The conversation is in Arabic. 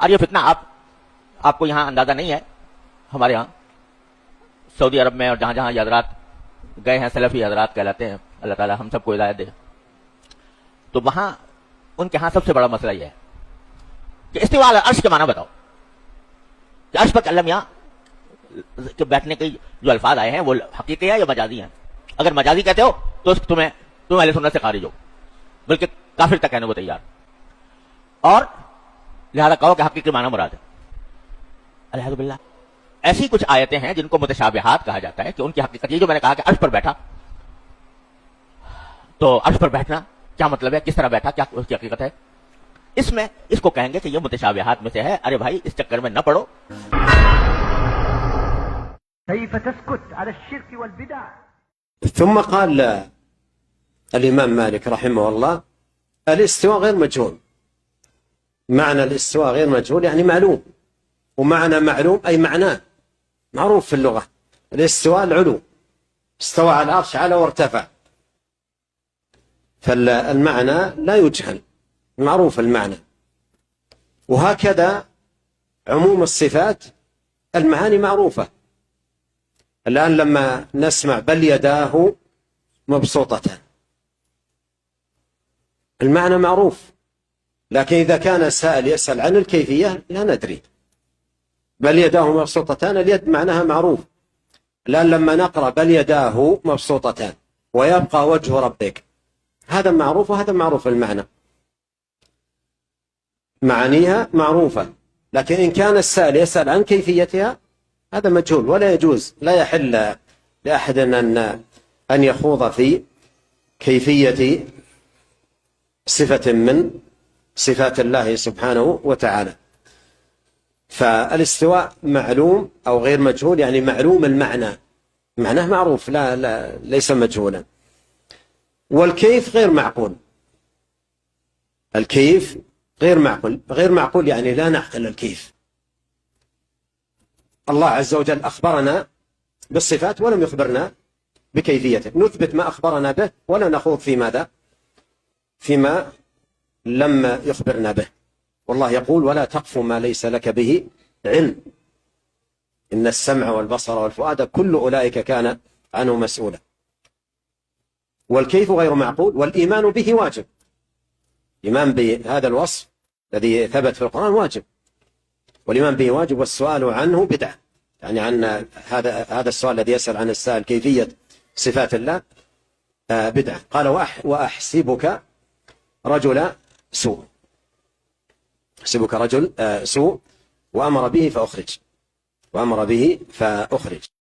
और ये फितना आपको यहाँ अंदाजा नहीं है, हमारे यहाँ सऊदी अरब में और जहां जहां ये हजरात गए हैं, सलफी हजरात कहलाते हैं, अल्लाह ताला हम सबको हिदायत दे, तो वहां उनके यहाँ सबसे बड़ा मसला यह है कि इस्तिवा अला अर्श के माना बताओ कि अर्श पर कलम यहाँ के बैठने के जो अल्फाज आए हैं वो हकीकी है या मजाजी है। अगर मजाजी कहते हो तो तुम अहले सुन्नत से खारिज हो, बल्कि काफिर तक कहने को तैयार, और लिहाजा कहो कि हकीकी माना मुराद है। अल्लाहु बिल्लाह, ऐसी कुछ आयतें हैं जिनको मुतशाबिहात कहा जाता है कि उनकी हकीकत, ये जो मैंने कहा कि अर्श पर बैठा, तो अर्श पर बैठना क्या मतलब है, किस तरह बैठा, क्या उसकी हकीकत है, इसमें इसको कहेंगे कि यह मुतशाबिहात में से है। अरे भाई इस चक्कर में न पड़ो। ثم قال الإمام مالك رحمه الله: الاستواء غير مجهول. معنى الاستواء غير مجهول يعني معلوم، ومعنى معلوم أي معناه معروف في اللغة. الاستواء العلو، استوى على العرش، على وارتفع، فالمعنى لا يجهل، معروف المعنى. وهكذا عموم الصفات المعاني معروفة. الآن لما نسمع بل يداه مبسوطتان، المعنى معروف، لكن إذا كان السائل يسأل عن الكيفية لا ندري. بل يداه مبسوطتان، اليد معناها معروف. الآن لما نقرأ بل يداه مبسوطتان ويبقى وجه ربك، هذا معروف وهذا معروف المعنى، معانيها معروفة. لكن إن كان السائل يسأل عن كيفيتها هذا مجهول، ولا يجوز، لا يحل لأحد أن يخوض في كيفية صفة من صفات الله سبحانه وتعالى. فالاستواء معلوم أو غير مجهول يعني معلوم المعنى، معناه معروف، لا ليس مجهولا. والكيف غير معقول، الكيف غير معقول، غير معقول يعني لا نعقل الكيف. الله عز وجل أخبرنا بالصفات ولم يخبرنا بكيفيته، نثبت ما أخبرنا به ولا نخوض في ماذا؟ فيما لم يخبرنا به. والله يقول: ولا تقف ما ليس لك به علم، إن السمع والبصر والفؤاد كل أولئك كان عنه مسؤولا. والكيف غير معقول، والإيمان به واجب. الإيمان بهذا الوصف الذي ثبت في القرآن واجب، والإيمان به واجب، والسؤال عنه بدعة، يعني عن هذا السؤال الذي يسأل عن السائل كيفية صفات الله بدعة. قال: وأحسبك رجل سوء، أحسبك رجل سوء، وأمر به فأخرج،